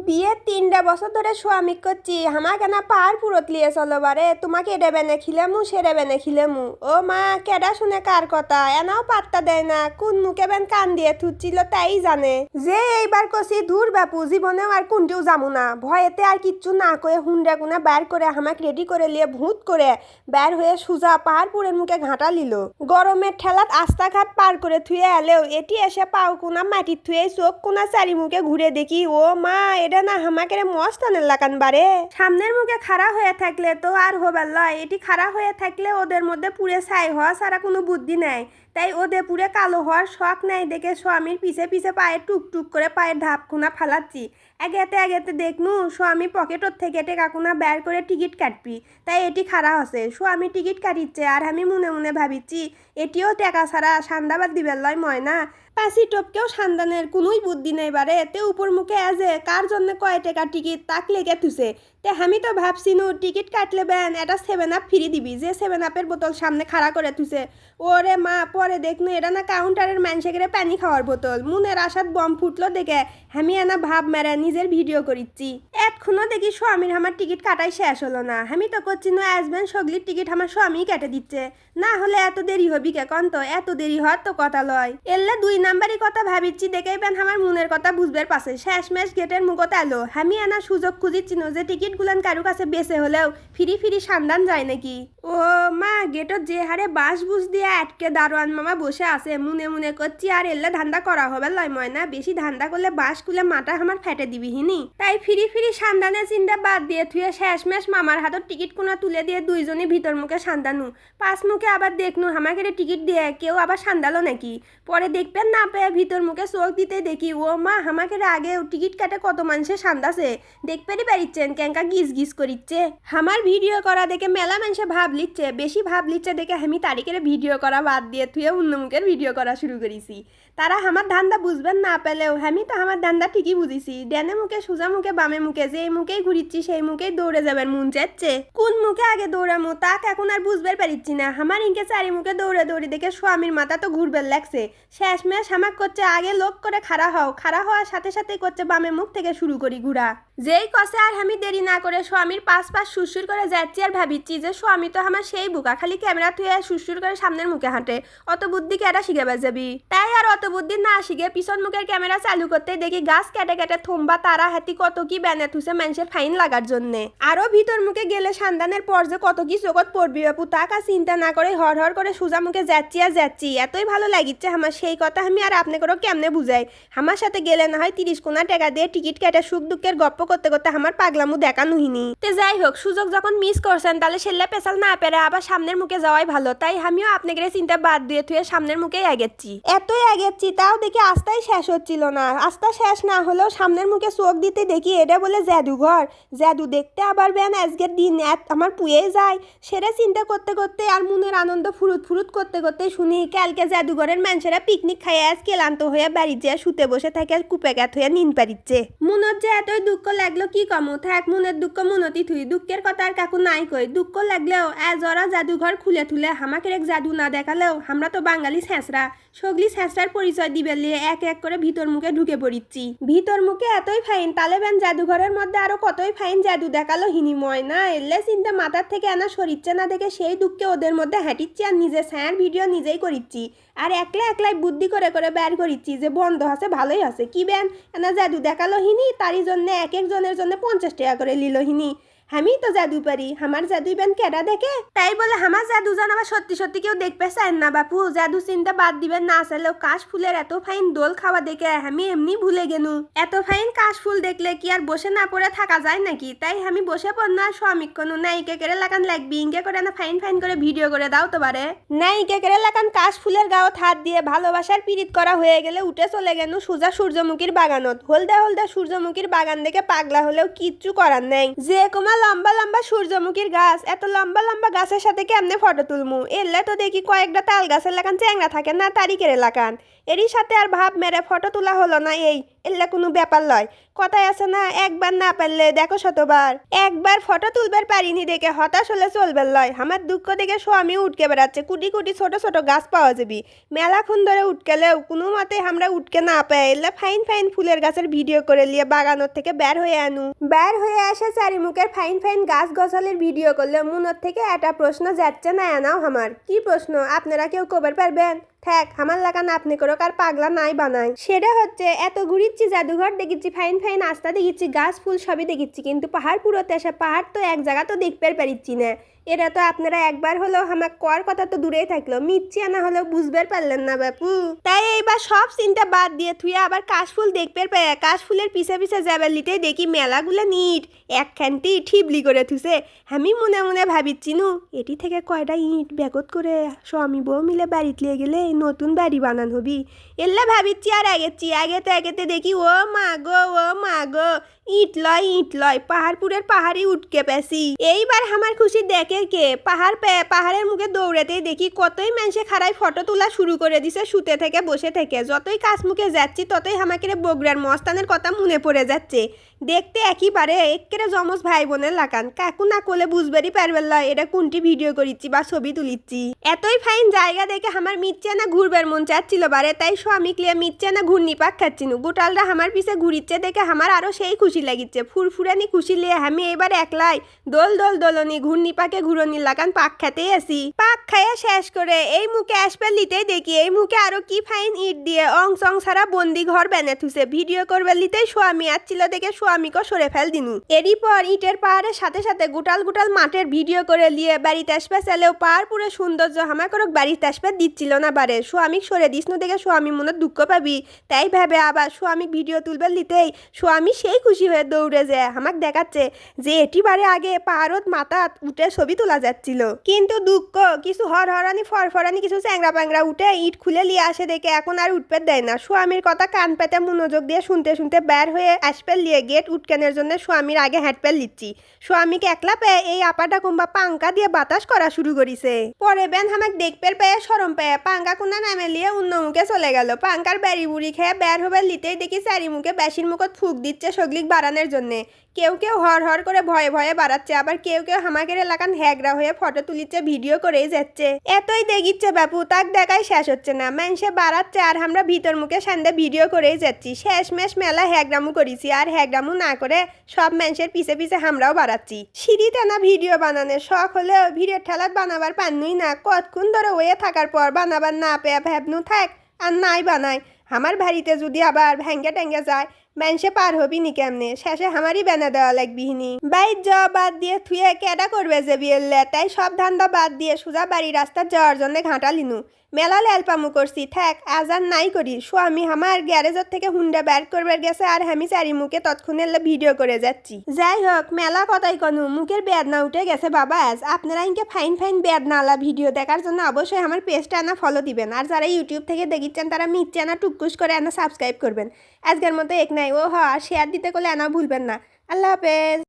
বিয়ে ৩টা বছর ধরে স্বামী করছি হামা কেনা পাহাড় পুরত লিয়ে চলো বারে তোমাকে এডে বেনে খিলেমু সেরে বেনে খিলেমু ও মা কেডা শুনে কার কথা এনাও পাত্তা দেয় না কোন মুখে বেন কান দিয়ে থুচ্ছিল তাই জানে যে এইবার কছি দূর বাপু জীবনেও আর কোনটিও যামু না ভয়েতে আর কিচ্ছু না কয়ে হুন্ডা কুনা বার করে হামাক রেডি করে লিয়ে ভূত করে বের হয়ে সুজা পাহাড়পুরের মুখে ঘাটা লিল গরমের ঠেলাত আস্তাঘাট পার করে থুয়ে এলেও এটি এসে পাও কোনা মাটির থুয়ে চোখ কোনা চারি মুখে ঘুরে দেখি ও মা এটা না হামাকে মস্তানের লাগান বারে সামনের মুখে খাড়া হয়ে থাকলে তো আর হবার লয় এটি খাড়া হয়ে থাকলে ওদের মধ্যে পুরে ছাই হওয়া ছাড়া কোনো বুদ্ধি নাই তাই ওদের পুরে কালো হওয়ার শখ নাই দেখে স্বামীর পিছে পিছে পায়ে টুকটুক করে পায়ের ধাপ খুনা ফালাচ্ছি আগেতে দেখনু স্বামী পকেটর থেকে টেকা কোনা বের করে টিকিট কাটবি তাই এটি খাড়া হসে স্বামী টিকিট কাটিচ্ছে আর আমি মনে মনে ভাবিচ্ছি এটিও টেকা ছাড়া সান্দাবাদ দিবার লয় ময়না পাশি টপকেও সান্দানের কোনোই বুদ্ধি নেই বারে তে উপর মুখে আজে কার জন্য কয় টাকা টিকিট তাক লেগে তুসে তে আমি তো ভাবছিনু টিকিট কাটলে বেন এটা 7 আপ ফ্রি দিবি যে 7 আপের বোতল সামনে খাড়া করে তুসে ওরে মা পরে দেখনু এটা না কাউন্টারের মানুষে করে পানি খাওয়ার বোতল মনের আশাত বম ফুটলো দেখে আমি এনা ভাব মেরে নিজের ভিডিও করিচ্ছি এতক্ষণও দেখি স্বামীর আমার টিকিট কাটাই শেষ হলো না আমি তো করছিনু আসবেন সগলির টিকিট আমার স্বামী কেটে দিচ্ছে না হলে এত দেরি হবি কে কন তো এত দেরি হওয়ার তো কথা লয় এলে 2 নাম্বারই কথা ভাবিচ্ছি দেখেই বেন আমার মনের কথা বুঝবার পাশে শেষমেশ গেটের মুখতে এলো আমি এনা সুযোগ খুঁজিচ্ছিনু যে টিকিট গুলান কারু কাছে বেঁচে হলেও ফিরি সান্দান যায় নাকি ও মা গেটত যে হারে বাঁশ বুঝ দিয়ে আটকে দারোয়ান মামা বসে আছে মনে করছি আর এলে ধান্দা করা হবে লয় ময়না বেশি ধান্দা করলে বাঁশ খুলে মাথা আমার ফেটে দিবি হিনি তাই ফিরি সান্দানের চিন্তা বাদ দিয়ে থুয়ে শেষমেশ মামার হাতত টিকিট কোনা তুলে দিয়ে দুইজনই ভিতর মুখে সান্দানু পাঁচ মুখে আবার দেখনু আমাকে টিকিট দিয়ে কেউ আবার সান্দালো নাকি পরে দেখবেন না পেয়ে ভিতর মুখে চোখ দিতে দেখি ও মা আমাকে আগে টিকিট কাটে কত মানুষে সান্দাছে দেখতে পারিচ্ছেন ক্যাঙ্কা গিজ করিচ্ছে আমার ভিডিও করা দেখে মেলা মানুষে ভাব লিচ্ছে বেশি ভাব লিচ্ছে দেখে আমি তারিখের ভিডিও করা বাদ দিয়ে থুয়ে অন্য মুখের ভিডিও করা শুরু করেছি তারা আমার ধান্দা বুঝবেন না পেলেও আমি তো আমার ধান্দা ঠিকই বুঝিছি ডেনে মুখে সোজা মুখে বামে মুখে যে মুখেই ঘুরিচ্ছি সেই মুখেই দৌড়ে যাবেন মন চাচ্ছে কোন মুখে আগে দৌড়ামো তাক এখন আর বুঝবার পারিচ্ছি না আমার ইনকে চারি মুখে দৌড়ি দেখে স্বামীর মাথা তো ঘুরবার লাগছে শেষমেশ হামাক করছে আগে লোক করে খাড়া হওয়ার সাথে সাথে করছে বামে মুখ থেকে শুরু করি ঘুরা যেই কষে আর আমি দেরি না করে স্বামীর পাশ সুরসুর করে যাচ্ছি আর ভাবিচ্ছি যে স্বামী তো আমার সেই বুকা খালি ক্যামেরা থুয়ে সুরসুর করে সামনের মুখে হাঁটে অত বুদ্ধি কেটা শিখে যাবি তাই আর অত বুদ্ধি না শিখে পিছন মুখের ক্যামেরা চালু করতে দেখি গাছ কেটে থম্বা তারা হাতি কত কি ব্যানে থুসে মানুষের ফাইন লাগার জন্য আরো ভিতর মুখে গেলে সান্দানের পর যে কত কি চোখত পড়বি বাপু তাক আর চিন্তা না করে হর করে সোজা মুখে যাচ্ছি এতই ভালো লাগিচ্ছে আমার সেই কথা আমি আর আপনি করে কেমনে বুঝাই আমার সাথে গেলে না হয় 30 কোনা টাকা দিয়ে টিকিট কেটে সুখ দুঃখের গপ্প করতে করতে আমার পাগলামু দেখানুহিনি তে যাই হোক সুযোগ যখন মিস করছেন তাহলে সেল্লা পেশাল না পেরে আবার সামনের মুখে যাওয়াই ভালো তাই আমিও আপনাকে চিন্তা বাদ দিয়ে থুয়ে সামনের মুখেই আগেচ্ছি এতই আগেচ্ছি তাও দেখি আস্তাই শেষ হচ্ছিল না আস্তা শেষ না হলেও সামনের মুখে চোখ দিতে দেখি এটা বলে জাদুঘর জাদু দেখতে আবার বেন আজকের দিন আমার পুয়ে যায় সেটা চিন্তা করতে আর মনের আনন্দ ফুরুত করতে শুনি কালকে জাদুঘরের মানুষেরা পিকনিক খাইয়ে আজ ক্লান্ত হয়ে বাড়ি যেয়ে শুতে বসে থাকে কুপে গাত হয়ে নিন পারিচ্ছে মনের যে এতই দুঃখ লাগলো কি কমু থাক মনের দুঃখ মনতি থুই দুঃখের কথা আর কাকু নাই কই দুঃখ লাগলেও আজ ওরা জাদুঘর খুলে আমাকে এক জাদু না দেখালেও আমরা তো বাঙালি ছেঁচড়া সগলি ছেঁচড়ার পরিচয় দিবে লিয়ে এক করে ভিতর মুখে ঢুকে পড়িচ্ছি ভিতর মুখে এতই ফাইন তালেবেন জাদুঘরের মধ্যে আরো কতই ফাইন জাদু দেখালো হিনিময় না এলে চিন্তা মাথার থেকে আনা সরিচ্ছে না দেখে সেই দুঃখে ওদের মধ্যে হাঁটিচ্ছি আর নিজে ছায়ার ভিডিও নিজেই করিচ্ছি আর একলাই বুদ্ধি করে বের করিচ্ছি যে বন্ধ আছে ভালোই আছে কি বেন এনা জাদু দেখালো হিনি তারই জন্য এক জনের জন্য 50 টাকা করে লিল হিনি আমি তো জাদু পারি আমার জাদুই বেন কেডা দেখে তাই বলে আমার জাদু জান আবার সত্যি কেউ দেখবে চান না বাপু জাদু চিন্তা বাদ দিবেন না চাইলেও কাশ ফুলের এত ফাইন দোল খাওয়া দেখে আমি এমনি ভুলে গেনু এত ফাইন কাশ ফুল দেখলে কি আর বসে না পড়ে থাকা যায় নাকি তাই আমি বসে পড় না শ্রমিক কোনো নাইকে কেড়ে লাগান লাগবি ইনকে করে না ফাইন করে ভিডিও করে দাও তো পারে নাইকে কেড়ে লাগান কাশ ফুলের গাওত হাত দিয়ে ভালোবাসার পিরিত করা হয়ে গেলে উঠে চলে গেনু সোজা সূর্যমুখীর বাগানত হলদে সূর্যমুখীর বাগান দেখে পাগলা হলেও কিচ্ছু করার নেই যে কোমা লম্বা সূর্যমুখীর গাছ এত লম্বা গাছের সাথে কেমনে ফটো তুলমু এলে তো দেখি কয়েকটা তাল গাছের লাগান চ্যাংরা থাকে না তারিখের লাগান এরই সাথে আর ভাব মেরে ফটো তোলা হলো না এলে কোনো ব্যাপার লয়। কথায় আছে না, একবার না পারলে দেখো শতবার। একবার ফটো তুলবার পারিনি দেখে হতাশ হলে চলবে লয়। আমার দুঃখ দেখে স্বামী উঠকে বেড়াচ্ছে, কুটি কুটি ছোট ছোট গাছ পাওয়া যাবি। মেলাক্ষণ ধরে উঠকেলেও কোনো মতে আমরা উঠকে না পাই, এলে ফাইন ফাইন ফুলের গাছের ভিডিও করে নিয়ে বাগানোর থেকে বের হয়ে আনু। বের হয়ে আসে চারিমুখের ফাইন ফাইন গাছ গছালির ভিডিও করলে মনের থেকে একটা প্রশ্ন যাচ্ছে না এনাও আমার। কি প্রশ্ন আপনারা কেউ কবার পারবেন? থাক আমার লাগান আপনি করো কার পাগলা নাই বানায়। সেটা হচ্ছে এত ঘুরিচ্ছি, জাদুঘর দেখেছি, ফাইন ফাইন আস্তা দেখেছি, গাছ ফুল সবই দেখেছি, কিন্তু পাহাড় পুরোতে আসে পাহাড় তো এক জায়গা তো দেখতে পারিচ্ছি না। এটা তো আপনারা একবার হলেও আমার কর কথা তো দূরেই থাকলো, মিচ্ছি না হলেও বুঝবে পারলেন না বাপু। তাই এইবার সব চিন্তা বাদ দিয়ে থুয়ে আবার কাশফুল দেখতে পায়। কাশফুলের পিছে পিছে যাবার লিতেই দেখি মেলাগুলো নিট একখানটি ঠিবলি করে থুছে। আমি মনে মনে ভাবিচ্ছি নু এটি থেকে কয়টা ইট ব্যাগত করে স্বামী বউ মিলে বাড়িতে লিয়ে গেলে নতুন বাড়ি বানান হবি। এল্লা ভাবিচ্ছি আর আগেতে দেখি ও মা গো ইট লয় পাহাড়পুরের পাহাড়ি উঠকে পেছি। এইবার আমার খুশি দেখে কে পাহাড়ের মুখে দৌড়াতেই দেখি কতই মানুষে খাড়াই ফটো তোলা শুরু করে দিছে শুতে থেকে বসে থেকে। যতই কাছ মুখে যাচ্ছি ততই আমাকে বগুড়ার মস্তানের কথা মনে পড়ে যাচ্ছে। দেখতে একেবারে একেরে জমজ ভাই বোনের লাগান, কাকু না করলে বুঝবারই পারবেন লয় এটা কোনটি ভিডিও করিচ্ছি বা ছবি তুলিচ্ছি। এতই ফাইন জায়গা দেখে আমার মিচ্ছে না ঘুরবার মন চাচ্ছিল বারে, তাই স্বামী ক্লিয়া মিচ্ছে না ঘূর্ণি পাক খাচ্ছিনু। গোটালরা আমার পিছে ঘুরিচ্ছে দেখে আমার আরো সেই খুশি লাগিচ্ছে। ফুরফুরানি খুশি লিয়ে আমি এবার একলাই দোলনি ঘূর্ণি পাকে ঘুরনি লাগান পাক খেতেই আসি। পাক খাইয়া শেষ করে এই মুখে আসবে লিতেই দেখি এই মুখে আরো কি ফাইন ইট দিয়ে অং চং ছাড়া বন্দি ঘর বেনে থুছে। ভিডিও করবার লিতেই স্বামী আসছিল দেখে স্বামীকে সরে ফেল দিনু। এরই পর ইটের পাহাড়ের সাথে সাথে গোটাল মাঠের ভিডিও করে লিয়ে বাড়িতে আসবে চালেও পাহাড় পুরো সৌন্দর্য হামা করক বাড়িতে আসবে দিচ্ছিল না বারে। স্বামী সরে দিস দেখে স্বামী মনে দুঃখ পাবি, তাই ভেবে আবার স্বামী ভিডিও তুলবার লিতেই স্বামী সেই খুশি হয়ে দৌড়ে যায় আমাকে দেখাচ্ছে যে এটি বারে আগে পাহাড়ত মাথা উঠে ছবি তোলা যাচ্ছিল। কিন্তু দুঃখ কিছু হরহরানি ফরফরানি কিছু চ্যাংরা প্যাংরা উঠে ইট খুলে লিয়ে আসে দেখে এখন আর উঠপের দেয় না। স্বামীর কথা কান পেতে মনোযোগ দিয়ে শুনতে শুনতে বের হয়ে আসবে লিয়ে গেট উঠকানের জন্য স্বামীর আগে হ্যাটপেল লিচ্ছি। স্বামীকে একলা পেয়ে এই আপাটা কুম্বা পাঙ্কা দিয়ে বাতাস করা শুরু করিছে। পরে বেন আমাকে দেখপের পেয়ে সরম পেয়ে পাঙ্কা কোনা নামে লিয়ে অন্য মুখে চলে গেল। পাঙ্কার বেড়ি বুড়ি খেয়ে বের হবার লিতেই দেখি চারি মুখে বেশির মুখত ফুক দিচ্ছে সগলিক বাড়ানোর জন্যে। কেউ কেউ হর করে ভয়ে ভয়ে বাড়াচ্ছে, আবার কেউ কেউ হামাকের এলাকান হ্যাগরা হয়ে ফটো তুলিচ্ছে ভিডিও করেই যাচ্ছে। এতই দেখিচ্ছে বাপু তাক দেখাই শেষ হচ্ছে না, মানুষে বাড়াচ্ছে আর আমরা ভিতর মুখে সান্দে ভিডিও করেই যাচ্ছি। শেষমেশ মেলা হ্যাগরামু করেছি, আর হ্যাগরামু না করে সব মানুষের পিছে পিছে আমরাও বাড়াচ্ছি। সিঁড়িতে না ভিডিও বানানোর শখ হলেও ভিডিও ঠেলাত বানাবার পান্নুই না। কতক্ষণ ধরে ওয়ে থাকার পর বানাবার না পেয়ে ভাবনু থাক আর নাই বানাই। আমার বাড়িতে যদি আবার ভ্যাঙ্গে ট্যাঙ্গে যায় মানুষে পার হবি নি কেমনে, শেষে আমারই বেনা দেওয়া লাগবিহিনি। বাইর যাওয়া বাদ দিয়ে থুয়ে কেডা করবে যে বিয়েলে, তাই সব ধান্দা বাদ দিয়ে সোজা বাড়ি রাস্তা যাওয়ার জন্য ঘাঁটা লিনু। মেলা লেলপামু করছি থাক আজ আর নাই করি। স্বামী আমার গ্যারেজের থেকে হুন্ডা বের করবার গেছে আর আমি চারি মুখে তৎক্ষণে ভিডিও করে যাচ্ছি। যাই হোক মেলা কথাই কনু মুখের বেদনা উঠে গেছে বাবা। আজ আপনারা ইনকে ফাইন ফাইন বেদনাওয়ালা ভিডিও দেখার জন্য অবশ্যই আমার পেজটা আনা ফলো দিবেন, আর যারা ইউটিউব থেকে দেখিচ্ছেন তারা মিচ্ছে আনা টুকুস করে আনা সাবস্ক্রাইব করবেন। আজকের মতো এক নাই ও শেয়ার দিতে করলে আনা ভুলবেন না। আল্লাহ হাফেজ।